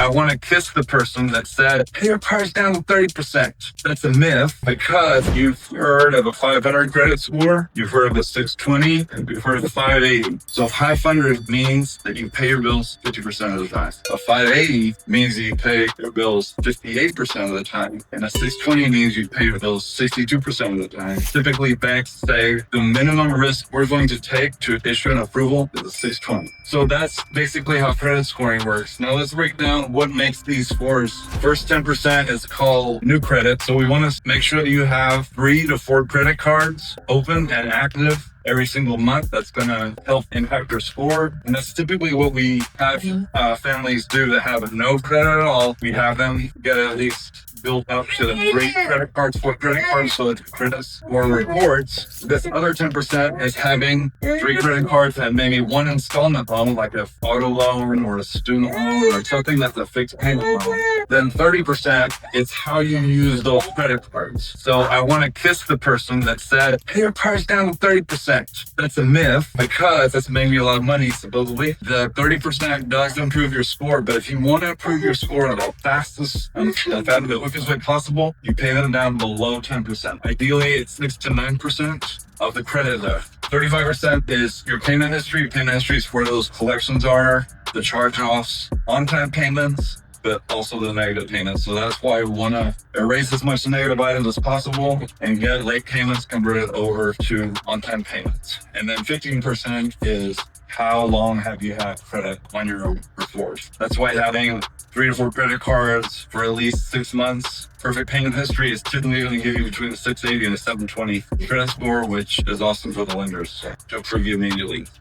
I want to kiss the person that said, pay your cars down to 30%. That's a myth because you've heard of a 500 credit score, you've heard of a 620, and you've heard of a 580. So 500 means that you pay your bills 50% of the time. A 580 means that you pay your bills 58% of the time. And a 620 means you pay your bills 62% of the time. Typically, banks say the minimum risk we're going to take to issue an approval is a 620. So that's basically how credit scoring works. Now let's break down what makes these scores. First 10% is called new credit. So we want to make sure that you have 3 to 4 credit cards open and active every single month. That's going to help impact your score. And that's typically what we have families do that have no credit at all. We have them get at least built up to 3 credit cards, 4 credit cards, so that the credit score reports. This other 10% is having 3 credit cards and maybe 1 installment loan, like a auto loan or a student loan or something that's a fixed payment loan. Then 30% is how you use those credit cards. So I want to kiss the person that said, pay your cars down to 30%. That's a myth because that's making you a lot of money, supposedly. The 30% does improve your score, but if you want to improve your score the fastest and the quickest way possible, you pay them down below 10%. Ideally, it's 6 to 9% of the credit there. 35% is your payment history. Your payment history is where those collections are, the charge-offs, on-time payments, but also the negative payments. So that's why we want to erase as much negative items as possible and get late payments converted over to on-time payments. And then 15% is how long have you had credit on your report. That's why having 3 to 4 credit cards for at least 6 months, perfect payment history is typically going to give you between a 680 and a 720 credit score, which is awesome for the lenders to approve you immediately.